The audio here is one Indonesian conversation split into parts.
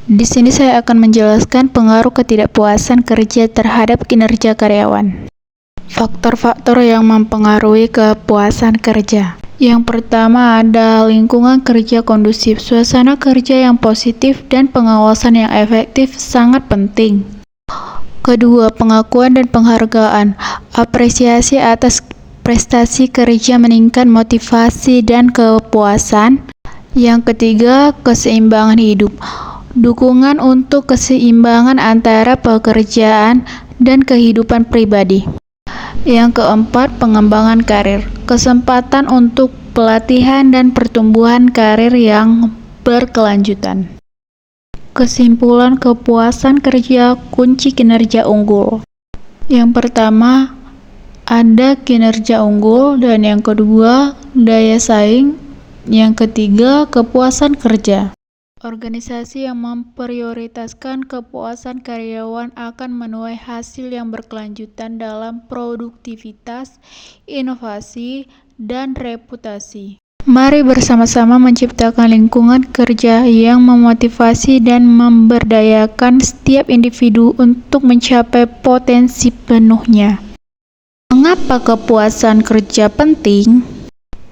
Di sini saya akan menjelaskan pengaruh ketidakpuasan kerja terhadap kinerja karyawan. Faktor-faktor yang mempengaruhi kepuasan kerja. Yang pertama ada lingkungan kerja kondusif. Suasana kerja yang positif dan pengawasan yang efektif sangat penting. Kedua, pengakuan dan penghargaan. Apresiasi atas prestasi kerja meningkatkan motivasi dan kepuasan. Yang ketiga, keseimbangan hidup. Dukungan untuk keseimbangan antara pekerjaan dan kehidupan pribadi. Yang keempat, pengembangan karir. Kesempatan untuk pelatihan dan pertumbuhan karir yang berkelanjutan. Kesimpulan kepuasan kerja kunci kinerja unggul. Yang pertama, ada kinerja unggul, dan yang kedua, daya saing. Yang ketiga, kepuasan kerja. Organisasi yang memprioritaskan kepuasan karyawan akan menuai hasil yang berkelanjutan dalam produktivitas, inovasi, dan reputasi. Mari bersama-sama menciptakan lingkungan kerja yang memotivasi dan memberdayakan setiap individu untuk mencapai potensi penuhnya. Mengapa kepuasan kerja penting?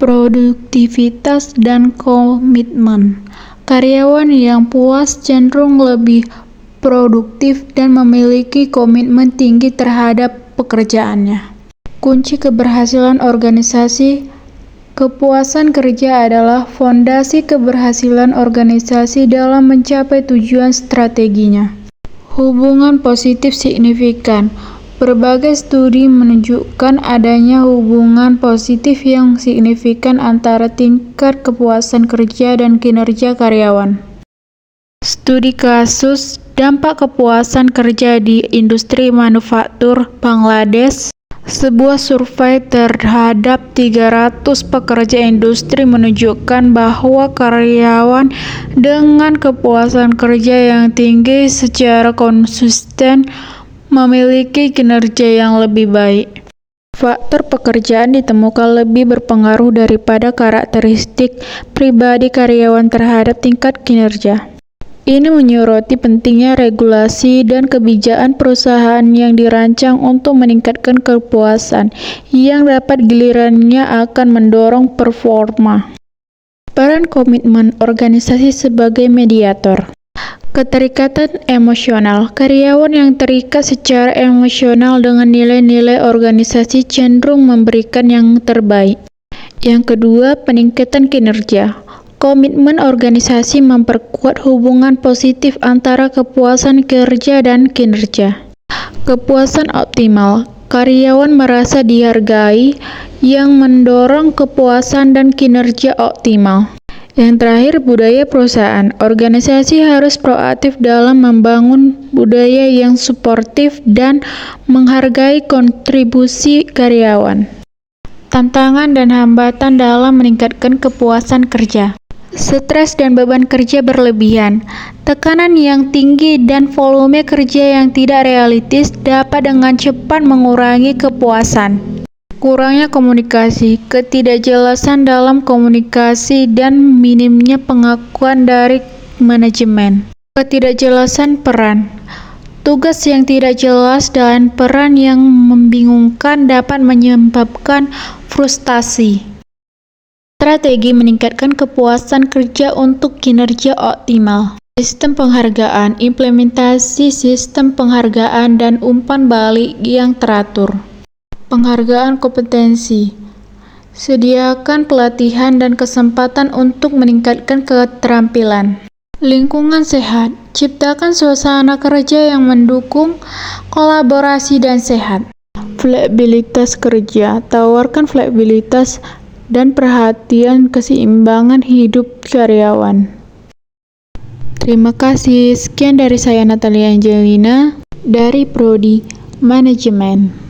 Produktivitas dan komitmen. Karyawan yang puas cenderung lebih produktif dan memiliki komitmen tinggi terhadap pekerjaannya. Kunci keberhasilan organisasi. Kepuasan kerja adalah fondasi keberhasilan organisasi dalam mencapai tujuan strateginya. Hubungan positif signifikan. Berbagai studi menunjukkan adanya hubungan positif yang signifikan antara tingkat kepuasan kerja dan kinerja karyawan. Studi kasus dampak kepuasan kerja di industri manufaktur Bangladesh. Sebuah survei terhadap 300 pekerja industri menunjukkan bahwa karyawan dengan kepuasan kerja yang tinggi secara konsisten memiliki kinerja yang lebih baik. Faktor pekerjaan ditemukan lebih berpengaruh daripada karakteristik pribadi karyawan terhadap tingkat kinerja. Ini menyoroti pentingnya regulasi dan kebijakan perusahaan yang dirancang untuk meningkatkan kepuasan, yang dapat gilirannya akan mendorong performa. Peran komitmen organisasi sebagai mediator. Keterikatan emosional. Karyawan yang terikat secara emosional dengan nilai-nilai organisasi cenderung memberikan yang terbaik. Yang kedua, peningkatan kinerja. Komitmen organisasi memperkuat hubungan positif antara kepuasan kerja dan kinerja. Kepuasan optimal. Karyawan merasa dihargai, yang mendorong kepuasan dan kinerja optimal. Yang terakhir, budaya perusahaan. Organisasi harus proaktif dalam membangun budaya yang suportif dan menghargai kontribusi karyawan. Tantangan dan hambatan dalam meningkatkan kepuasan kerja. Stres dan beban kerja berlebihan. Tekanan yang tinggi dan volume kerja yang tidak realistis dapat dengan cepat mengurangi kepuasan. Kurangnya komunikasi, ketidakjelasan dalam komunikasi, dan minimnya pengakuan dari manajemen. Ketidakjelasan peran. Tugas yang tidak jelas dan peran yang membingungkan dapat menyebabkan frustasi. Strategi meningkatkan kepuasan kerja untuk kinerja optimal. Sistem penghargaan, implementasi sistem penghargaan dan umpan balik yang teratur. Penghargaan kompetensi. Sediakan pelatihan dan kesempatan untuk meningkatkan keterampilan. Lingkungan sehat. Ciptakan suasana kerja yang mendukung kolaborasi dan sehat. Fleksibilitas kerja. Tawarkan fleksibilitas dan perhatian keseimbangan hidup karyawan. Terima kasih. Sekian dari saya, Natalia Angelina, dari Prodi Manajemen.